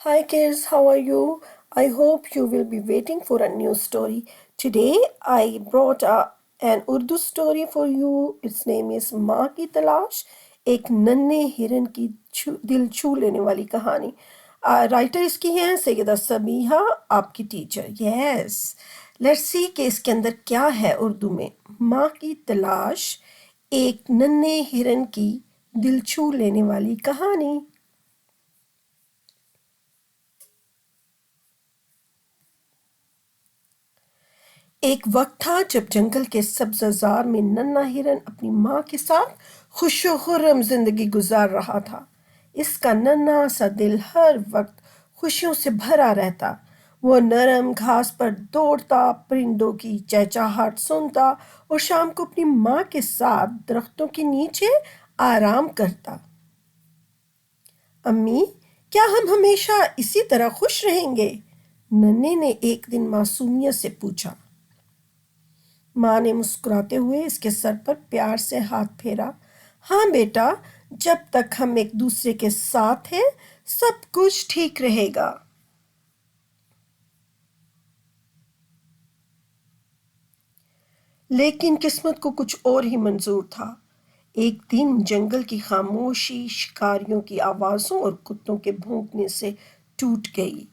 Hi kids, how are you? I hope you will be waiting for a new story. Today I brought an Urdu story for you. Its name is माँ की तलाश एक नन्हे हिरन की दिल छू लेने वाली कहानी. राइटर इसकी हैं सैयदा सबीहा आपकी टीचर. यस, लेट्स सी कि इसके अंदर क्या है उर्दू में. माँ की तलाश एक नन्हे हिरन की दिल छू लेने वाली कहानी. एक वक्त था जब जंगल के सब्ज़ार में नन्हा हिरन अपनी माँ के साथ खुशो खुर्रम जिंदगी गुजार रहा था. इसका नन्हा सा दिल हर वक्त खुशियों से भरा रहता. वो नरम घास पर दौड़ता, परिंदों की चहचहाहट सुनता और शाम को अपनी माँ के साथ दरख्तों के नीचे आराम करता. अम्मी, क्या हम हमेशा इसी तरह खुश रहेंगे? नन्हे ने एक दिन मासूमियत से पूछा. माँ ने मुस्कुराते हुए इसके सर पर प्यार से हाथ फेरा. हाँ बेटा, जब तक हम एक दूसरे के साथ हैं सब कुछ ठीक रहेगा. लेकिन किस्मत को कुछ और ही मंजूर था. एक दिन जंगल की खामोशी शिकारियों की आवाज़ों और कुत्तों के भौंकने से टूट गई.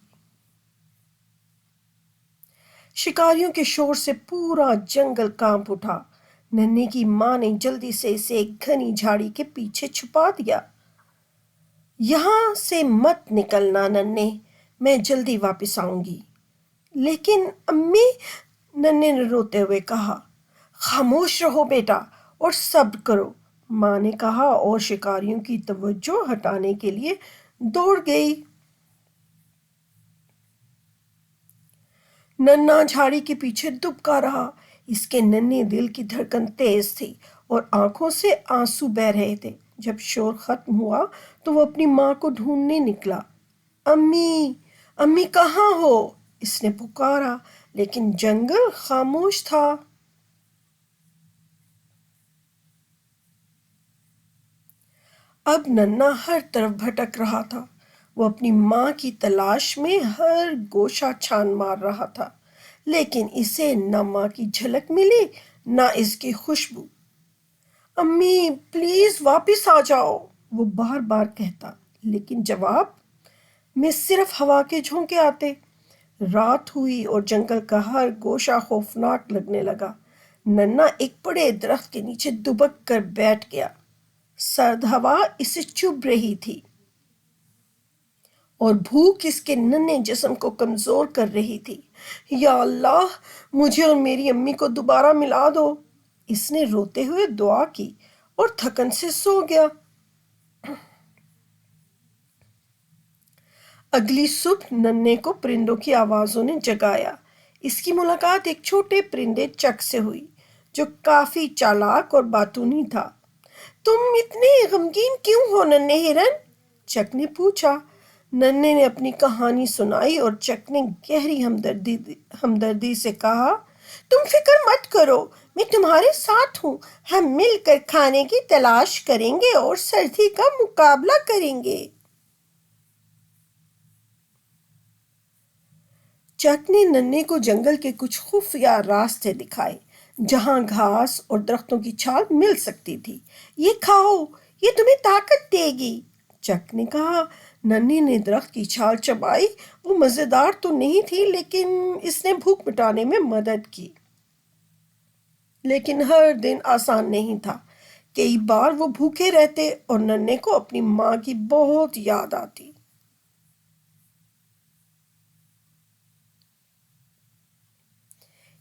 शिकारियों के शोर से पूरा जंगल कांप उठा. नन्हे की माँ ने जल्दी से इसे एक घनी झाड़ी के पीछे छुपा दिया. यहाँ से मत निकलना नन्हे, मैं जल्दी वापस आऊंगी. लेकिन अम्मी, नन्हे ने रोते हुए कहा. खामोश रहो बेटा और सब्र करो, माँ ने कहा और शिकारियों की तवज्जो हटाने के लिए दौड़ गई. नन्हा झाड़ी के पीछे दुबका रहा. इसके नन्हे दिल की धड़कन तेज थी और आंखों से आंसू बह रहे थे. जब शोर खत्म हुआ तो वो अपनी माँ को ढूंढने निकला. अम्मी, अम्मी कहाँ हो? इसने पुकारा, लेकिन जंगल खामोश था. अब नन्हा हर तरफ भटक रहा था. वो अपनी माँ की तलाश में हर गोशा छान मार रहा था, लेकिन इसे न माँ की झलक मिली न इसकी खुशबू. अम्मी प्लीज वापस आ जाओ, वो बार बार कहता, लेकिन जवाब में सिर्फ हवा के झोंके आते. रात हुई और जंगल का हर गोशा खौफनाक लगने लगा. नन्हा एक बड़े दरख्त के नीचे दुबक कर बैठ गया. सर्द हवा इसे चुभ रही थी और भूख इसके नन्हे जिस्म को कमजोर कर रही थी. या अल्लाह, मुझे और मेरी अम्मी को दोबारा मिला दो, इसने रोते हुए दुआ की और थकन से सो गया. अगली सुबह नन्हे को परिंदों की आवाज़ों ने जगाया. इसकी मुलाकात एक छोटे परिंदे चक से हुई, जो काफ़ी चालाक और बातूनी था. तुम इतने गमगीन क्यों हो नन्हे हिरन? चक ने पूछा. नन्हे ने अपनी कहानी सुनाई और चक ने गहरी हमदर्दी से कहा, तुम फिक्र मत करो, मैं तुम्हारे साथ हूँ. हम मिलकर खाने की तलाश करेंगे और सर्दी का मुकाबला करेंगे. चक ने नन्हे को जंगल के कुछ खुफिया रास्ते दिखाए, जहां घास और दरख्तों की छाल मिल सकती थी. ये खाओ, ये तुम्हें ताकत देगी, चक ने कहा. नन्हे ने दरख्त की छाल चबाई. वो मज़ेदार तो नहीं थी, लेकिन इसने भूख मिटाने में मदद की. लेकिन हर दिन आसान नहीं था. कई बार वो भूखे रहते और नन्हे को अपनी माँ की बहुत याद आती.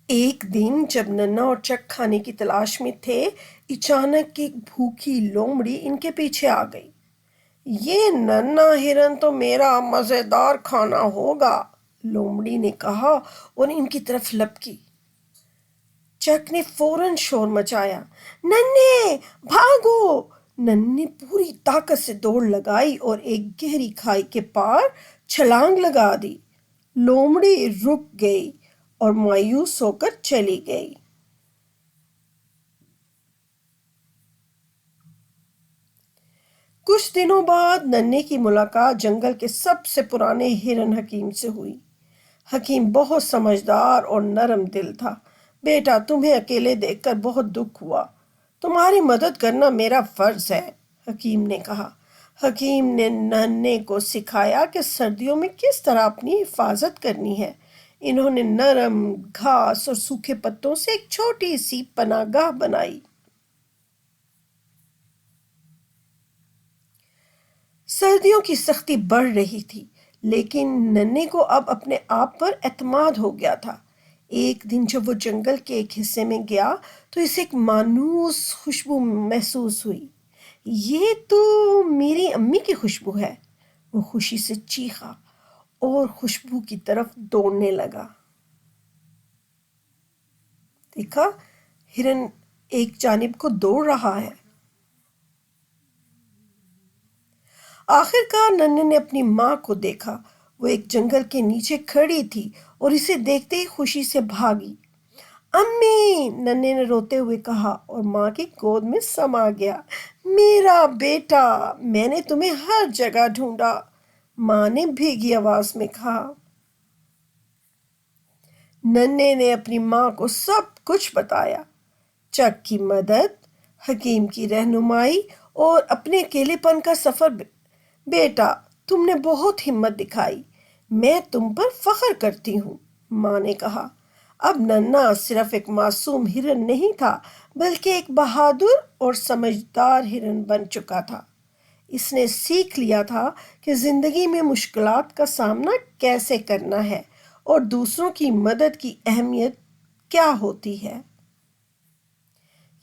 एक दिन जब नन्हा और चक खाने की तलाश में थे, अचानक एक भूखी लोमड़ी इनके पीछे आ गई. ये नन्हा हिरन तो मेरा मजेदार खाना होगा, लोमड़ी ने कहा और इनकी तरफ लपकी. चक ने फौरन शोर मचाया. नन्हे भागो. नन्हे पूरी ताकत से दौड़ लगाई और एक गहरी खाई के पार छलांग लगा दी. लोमड़ी रुक गई और मायूस होकर चली गई. کچھ دنوں بعد ننھے کی ملاقات جنگل کے سب سے پرانے ہرن حکیم سے ہوئی۔ حکیم بہت سمجھدار اور نرم دل تھا۔ بیٹا، تمہیں اکیلے دیکھ کر بہت دکھ ہوا۔ تمہاری مدد کرنا میرا فرض ہے، حکیم نے کہا۔ حکیم نے ننھے کو سکھایا کہ سردیوں میں کس طرح اپنی حفاظت کرنی ہے۔ انہوں نے نرم گھاس اور سوکھے پتوں سے ایک چھوٹی سی پناہ گاہ بنائی۔ سردیوں کی سختی بڑھ رہی تھی، لیکن ننھے کو اب اپنے آپ پر اعتماد ہو گیا تھا۔ ایک دن جب وہ جنگل کے ایک حصے میں گیا تو اسے ایک مانوس خوشبو محسوس ہوئی۔ یہ تو میری امی کی خوشبو ہے، وہ خوشی سے چیخا اور خوشبو کی طرف دوڑنے لگا۔ دیکھا، ہرن ایک جانب کو دوڑ رہا ہے۔ آخر کار ننھے نے اپنی ماں کو دیکھا۔ وہ ایک جنگل کے نیچے کھڑی تھی اور اسے دیکھتے ہی خوشی سے بھاگی۔ امی، ننھے نے روتے ہوئے کہا اور ماں کی گود میں سما گیا۔ میرا بیٹا، میں نے تمہیں ہر جگہ ڈھونڈا، ماں نے بھیگی آواز میں کہا۔ ننھے نے اپنی ماں کو سب کچھ بتایا، چک کی مدد، حکیم کی رہنمائی اور اپنے اکیلے پن کا سفر۔ بیٹا، تم نے بہت ہمت دکھائی، میں تم پر فخر کرتی ہوں، ماں نے کہا۔ اب ننھا صرف ایک معصوم ہرن نہیں تھا، بلکہ ایک بہادر اور سمجھدار ہرن بن چکا تھا۔ اس نے سیکھ لیا تھا کہ زندگی میں مشکلات کا سامنا کیسے کرنا ہے اور دوسروں کی مدد کی اہمیت کیا ہوتی ہے۔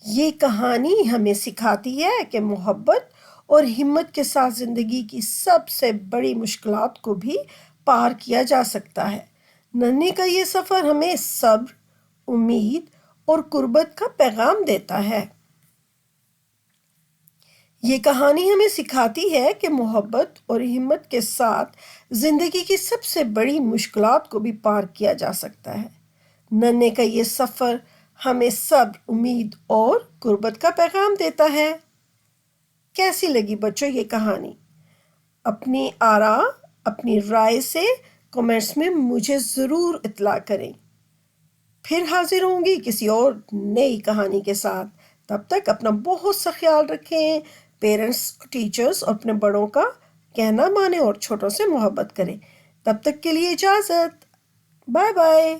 یہ کہانی ہمیں سکھاتی ہے کہ محبت اور ہمت کے ساتھ زندگی کی سب سے بڑی مشکلات کو بھی پار کیا جا سکتا ہے۔ ننھے کا یہ سفر ہمیں صبر، امید اور قربت کا پیغام دیتا ہے۔ یہ کہانی ہمیں سکھاتی ہے کہ محبت اور ہمت کے ساتھ زندگی کی سب سے بڑی مشکلات کو بھی پار کیا جا سکتا ہے۔ ننھے کا یہ سفر ہمیں صبر، امید اور قربت کا پیغام دیتا ہے۔ کیسی لگی بچوں یہ کہانی؟ اپنی آراء، اپنی رائے سے کمنٹس میں مجھے ضرور اطلاع کریں۔ پھر حاضر ہوں گی کسی اور نئی کہانی کے ساتھ۔ تب تک اپنا بہت سا خیال رکھیں۔ پیرنٹس، ٹیچرز اور اپنے بڑوں کا کہنا مانیں اور چھوٹوں سے محبت کریں۔ تب تک کے لیے اجازت۔ Bye bye.